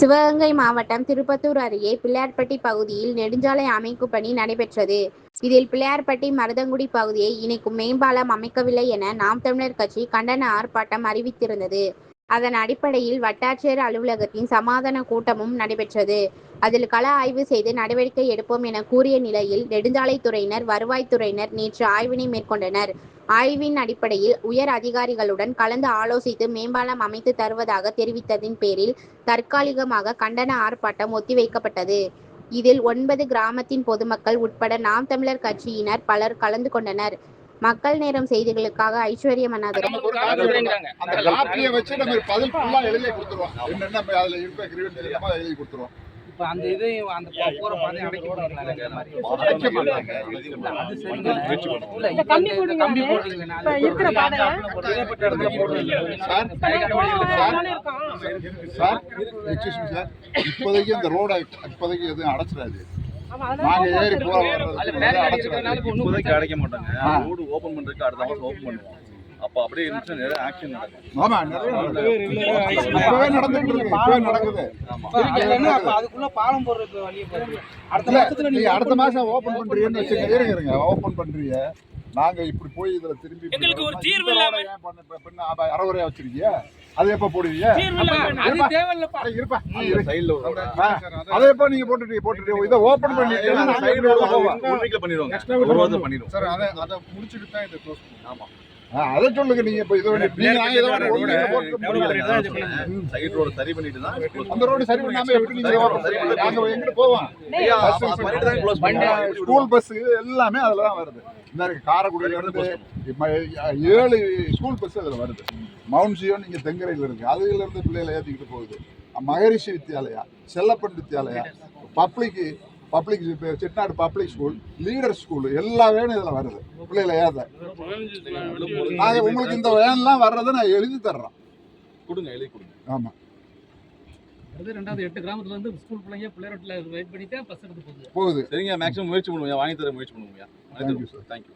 சிவகங்கை மாவட்டம் திருப்பத்தூர் அருகே பிள்ளையார்பட்டி பகுதியில் நெடுஞ்சாலை அமைக்கும் பணி நடைபெற்றது. இதில் பிள்ளையார்பட்டி மருதங்குடி பகுதியை இணைக்கும் மேம்பாலம் அமைக்கவில்லை என நாம் தமிழர் கட்சி கண்டன ஆர்ப்பாட்டம் அறிவித்திருந்தது. அதன் அடிப்படையில் வட்டாட்சியர் அலுவலகத்தின் சமாதான கூட்டமும் நடைபெற்றது. அதில் கள ஆய்வு செய்து நடவடிக்கை எடுப்போம் என கூறிய நிலையில் நெடுஞ்சாலைத்துறையினர், வருவாய்த்துறையினர் நேற்று ஆய்வினை மேற்கொண்டனர். ஆய்வின் அடிப்படையில் உயர் அதிகாரிகளுடன் கலந்து ஆலோசித்து மேம்பாலம் அமைத்து தருவதாக தெரிவித்ததின் பேரில் தற்காலிகமாக கண்டன ஆர்ப்பாட்டம் ஒத்திவைக்கப்பட்டது. இதில் 9 கிராமத்தின் பொதுமக்கள் உட்பட நாம் தமிழர் கட்சியினர் பலர் கலந்து கொண்டனர். மக்கள் நேரம் செய்திகளுக்காக ஐஸ்வர்யம் அண்ணாதுரை. அந்த இதையும் அந்த போற பாதை அடைக்க இப்போதைக்கு அந்த ரோட இப்போதைக்கு எதுவும் அடைச்சிடாது. நாங்க ஏறி இப்போதைக்கு அடைக்க மாட்டாங்க. ரோடு ஓபன் பண்றதுக்கு அடுத்த மாசம் ஓபன் பண்ணுவோம். அப்ப அப்படியே இருந்துச்சு நிறைய ஆக்ஷன் நடக்கும். ஆமா, இப்பவே நடந்துட்டு இருக்கு. இப்பவே நடக்குது. அதுக்குள்ள பாலம் போடுறதுக்கு வழியை பாருங்க. அடுத்த மாசம் ஓபன் பண்றீங்கன்னு வச்சுக்க. இருங்க, ஓபன் பண்றீங்க. நாங்க இப்படி போய் இதுல திரும்பி எங்களுக்கு ஒரு தீர்வு இல்லாம அறவுரையா வச்சிருக்கீங்க. அது எப்ப போடுவீங்க? அதை எப்ப நீங்க போட்டுட்டு இதை ஓபன் பண்ணிட்டு முடிச்சுட்டு தான் இதை க்ளோஸ் பண்ணுவோம். ஆமா, அதை சொல்லுங்க. நீங்க இப்ப இது சைடு ரோடு சரி பண்ணிட்டு தான் அந்த ரோடு சரி பண்ணாம எப்படி நீங்க எங்க போவோம்? ஸ்கூல் பஸ் எல்லாமே அதுலதான் வருது. இந்த காரைக்குடியில இருந்து 7 ஸ்கூல் பஸ் அதுல வருது. மவுண்ட் சியோன் இங்க தெங்கரையில இருக்கு. அதுல இருந்து பிள்ளைகளை ஏத்திக்கிட்டு போகுது. Maharishi Vidyalaya, Chellappan Vidyalaya, public Chettinad public school, leader school எல்லா வேணும் இதுல வருது. பிள்ளைகளை ஏத நாங்க உங்களுக்கு இந்த வேன்லாம் வர்றதை நான் எழுதி தர்றேன். கொடுங்க, எழுதி கொடுங்க. ஆமா, 8 கிராமத்துல இருந்து ஸ்கூல் பிள்ளைங்க பிள்ளையார்ல வெயிட் பண்ணிட்டு பஸ் எடுத்து போகுது. சரிங்க, மேக்ஸிமம் முயற்சி பண்ணுவோம். வாங்கி தர முயற்சி பண்ணுவோம். Thank you sir. தேங்க்யூ.